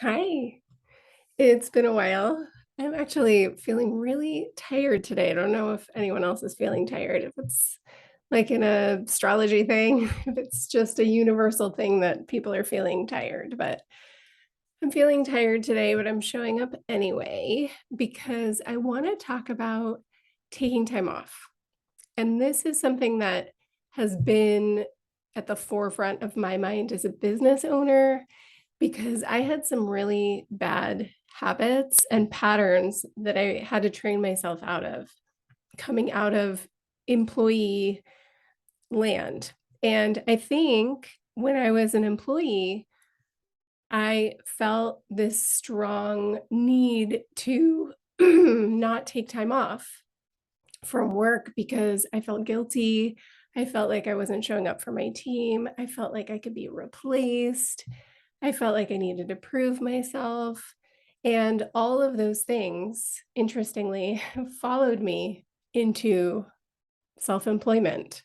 Hi, it's been a while. I'm actually feeling really tired today. I don't know if anyone else is feeling tired, if it's like an astrology thing, if it's just a universal thing that people are feeling tired. But I'm feeling tired today, but I'm showing up anyway because I want to talk about taking time off. And this is something that has been at the forefront of my mind as a business owner because I had some really bad habits and patterns that I had to train myself out of coming out of employee land. And I think when I was an employee, I felt this strong need to not take time off from work because I felt guilty. I felt like I wasn't showing up for my team. I felt like I could be replaced. I felt like I needed to prove myself. And all of those things, interestingly, followed me into self employment.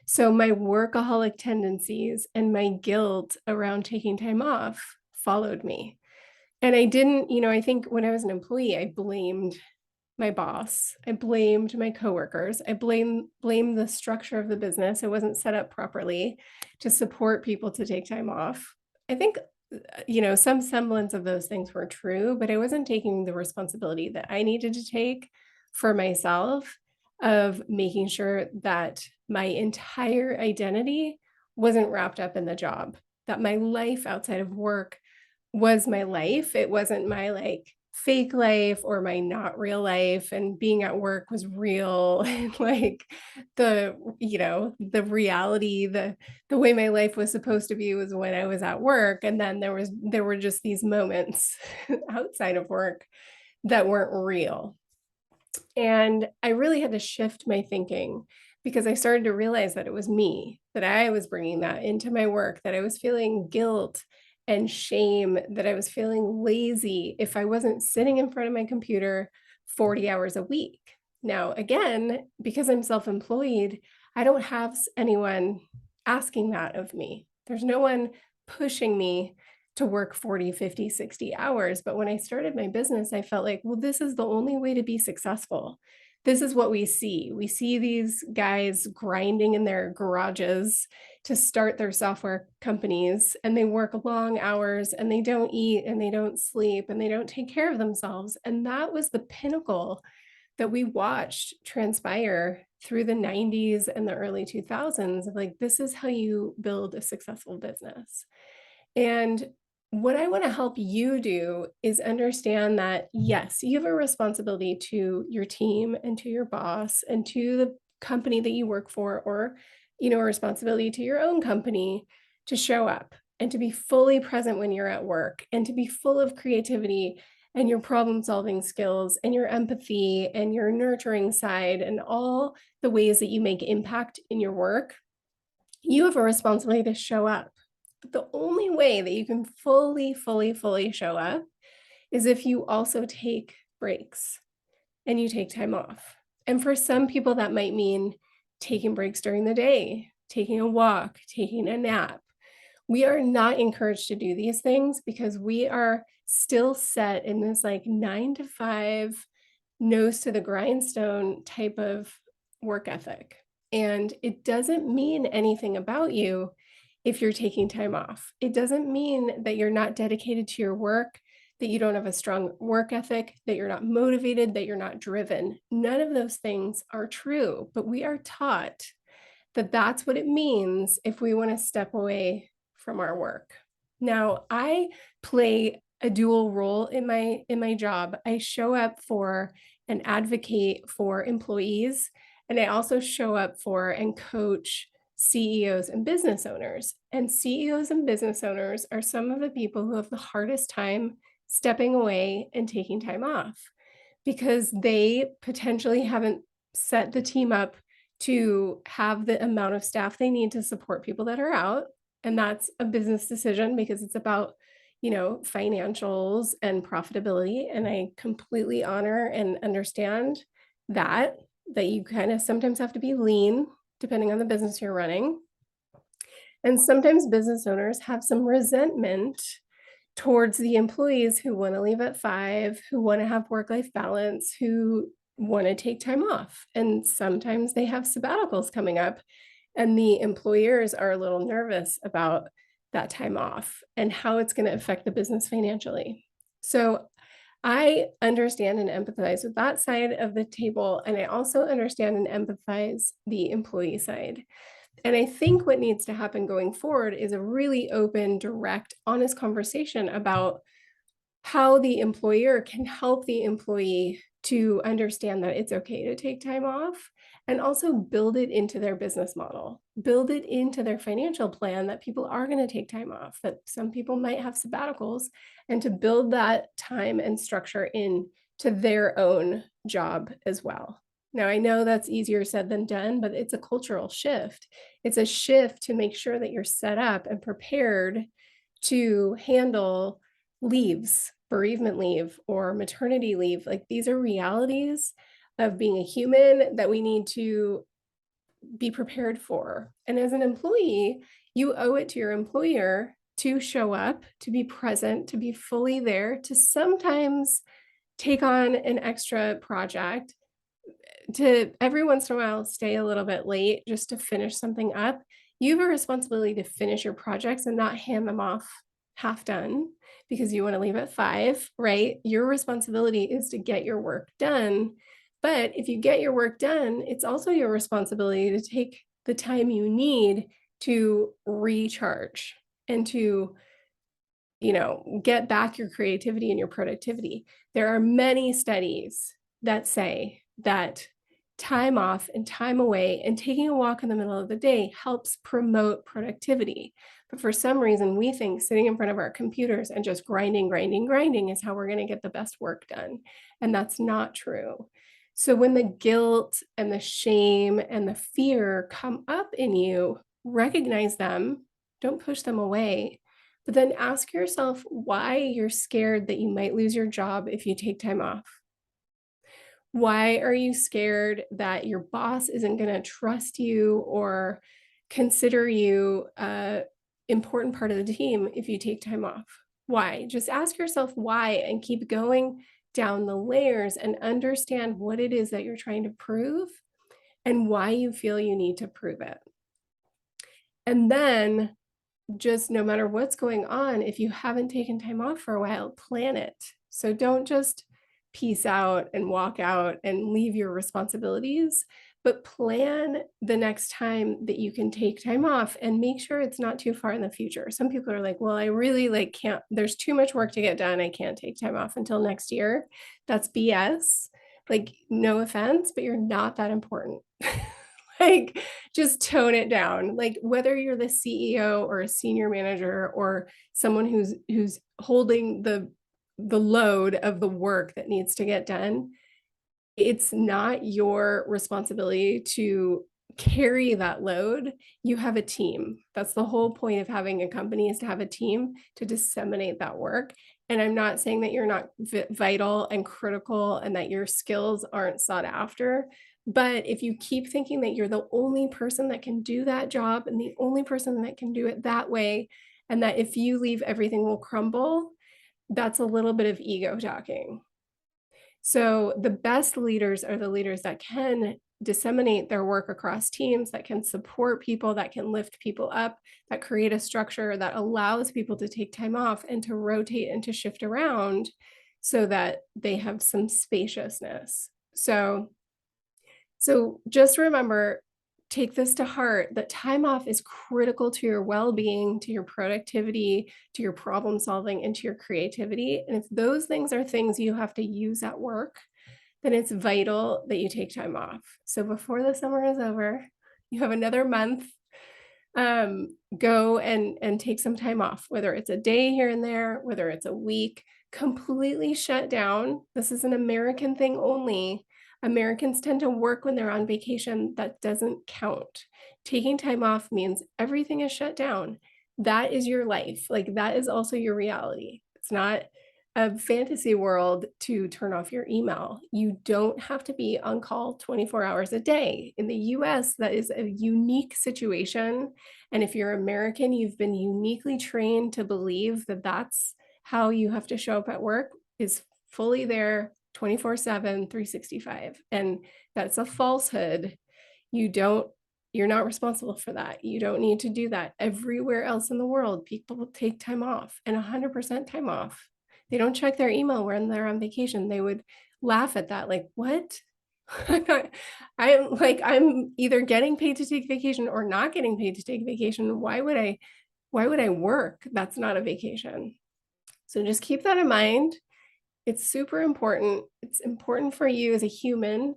So my workaholic tendencies and my guilt around taking time off followed me. And I didn't, I think when I was an employee, I blamed my boss. I blamed my coworkers. I blamed the structure of the business. It wasn't set up properly to support people to take time off. I think some semblance of those things were true, but I wasn't taking the responsibility that I needed to take for myself of making sure that my entire identity wasn't wrapped up in the job, that my life outside of work was my life. It wasn't my like fake life or my not real life, and being at work was real and like the reality, the way my life was supposed to be was when I was at work, and then there were just these moments outside of work that weren't real. And I really had to shift my thinking because I started to realize that it was me, that I was bringing that into my work, that I was feeling guilt and shame, that I was feeling lazy if I wasn't sitting in front of my computer 40 hours a week. Now, again, because I'm self employed, I don't have anyone asking that of me. There's no one pushing me to work 40, 50, 60 hours. But when I started my business, I felt like, well, this is the only way to be successful. This is what we see. We see these guys grinding in their garages to start their software companies, and they work long hours and they don't eat and they don't sleep and they don't take care of themselves. And that was the pinnacle that we watched transpire through the 90s and the early 2000s of like, this is how you build a successful business. And what I want to help you do is understand that, yes, you have a responsibility to your team and to your boss and to the company that you work for, or, a responsibility to your own company to show up and to be fully present when you're at work and to be full of creativity and your problem solving skills and your empathy and your nurturing side and all the ways that you make impact in your work. You have a responsibility to show up. But the only way that you can fully, fully, fully show up is if you also take breaks and you take time off. And for some people, that might mean taking breaks during the day, taking a walk, taking a nap. We are not encouraged to do these things because we are still set in this like 9 to 5, nose to the grindstone type of work ethic. And it doesn't mean anything about you if you're taking time off. It doesn't mean that you're not dedicated to your work, that you don't have a strong work ethic, that you're not motivated, that you're not driven. None of those things are true, but we are taught that that's what it means if we want to step away from our work. Now, I play a dual role in my job. I show up for and advocate for employees, and I also show up for and coach CEOs and business owners. And CEOs and business owners are some of the people who have the hardest time stepping away and taking time off because they potentially haven't set the team up to have the amount of staff they need to support people that are out. And that's a business decision because it's about, financials and profitability. And I completely honor and understand that you kind of sometimes have to be lean depending on the business you're running. And sometimes business owners have some resentment towards the employees who wanna leave at 5, who wanna have work-life balance, who wanna take time off, and sometimes they have sabbaticals coming up, and the employers are a little nervous about that time off and how it's gonna affect the business financially. So, I understand and empathize with that side of the table, and I also understand and empathize the employee side. And I think what needs to happen going forward is a really open, direct, honest conversation about how the employer can help the employee to understand that it's okay to take time off and also build it into their business model, build it into their financial plan that people are going to take time off, that some people might have sabbaticals, and to build that time and structure in to their own job as well. Now, I know that's easier said than done, but it's a cultural shift. It's a shift to make sure that you're set up and prepared to handle leaves, bereavement leave or maternity leave. Like, these are realities of being a human that we need to be prepared for. And as an employee, you owe it to your employer to show up, to be present, to be fully there, to sometimes take on an extra project, to every once in a while stay a little bit late just to finish something up. You have a responsibility to finish your projects and not hand them off half done because you want to leave at 5, right? Your responsibility is to get your work done. But if you get your work done, it's also your responsibility to take the time you need to recharge and to, get back your creativity and your productivity. There are many studies that say that time off and time away and taking a walk in the middle of the day helps promote productivity. But for some reason, we think sitting in front of our computers and just grinding, grinding, grinding is how we're going to get the best work done. And that's not true. So when the guilt and the shame and the fear come up in you, recognize them, don't push them away, but then ask yourself why you're scared that you might lose your job if you take time off. Why are you scared that your boss isn't going to trust you or consider you a important part of the team if you take time off? Why? Just ask yourself why and keep going down the layers and understand what it is that you're trying to prove and why you feel you need to prove it. And then just no matter what's going on, if you haven't taken time off for a while, plan it. So don't just peace out and walk out and leave your responsibilities, but plan the next time that you can take time off and make sure it's not too far in the future. Some people are like, well, I really can't, there's too much work to get done. I can't take time off until next year. That's BS. Like, no offense, but you're not that important. Like, just tone it down. Like, whether you're the CEO or a senior manager or someone who's holding the load of the work that needs to get done, it's not your responsibility to carry that load. You have a team. That's the whole point of having a company, is to have a team to disseminate that work. And I'm not saying that you're not vital and critical and that your skills aren't sought after. But if you keep thinking that you're the only person that can do that job and the only person that can do it that way, and that if you leave, everything will crumble, that's a little bit of ego talking. So the best leaders are the leaders that can disseminate their work across teams, that can support people, that can lift people up, that create a structure that allows people to take time off and to rotate and to shift around so that they have some spaciousness. So just remember, take this to heart, that time off is critical to your well-being, to your productivity, to your problem solving, and to your creativity. And if those things are things you have to use at work, then it's vital that you take time off. So before the summer is over, you have another month, go and take some time off, whether it's a day here and there, whether it's a week. Completely shut down. This is an American thing only. Americans tend to work when they're on vacation. That doesn't count. Taking time off means everything is shut down. That is your life. Like, that is also your reality. It's not a fantasy world to turn off your email. You don't have to be on call 24 hours a day. In the US, that is a unique situation. And if you're American, you've been uniquely trained to believe that that's how you have to show up at work is fully there 24/7, 365. And that's a falsehood. You're not responsible for that. You don't need to do that. Everywhere else in the world, people take time off and 100% time off. They don't check their email when they're on vacation. They would laugh at that, like, what? I'm either getting paid to take vacation or not getting paid to take vacation. Why would I work? That's not a vacation. So just keep that in mind. It's super important. It's important for you as a human,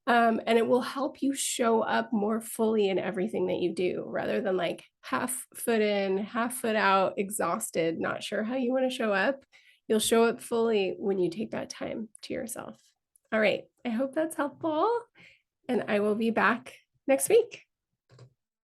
and it will help you show up more fully in everything that you do rather than like half foot in, half foot out, exhausted, not sure how you want to show up. You'll show up fully when you take that time to yourself. All right. I hope that's helpful, and I will be back next week.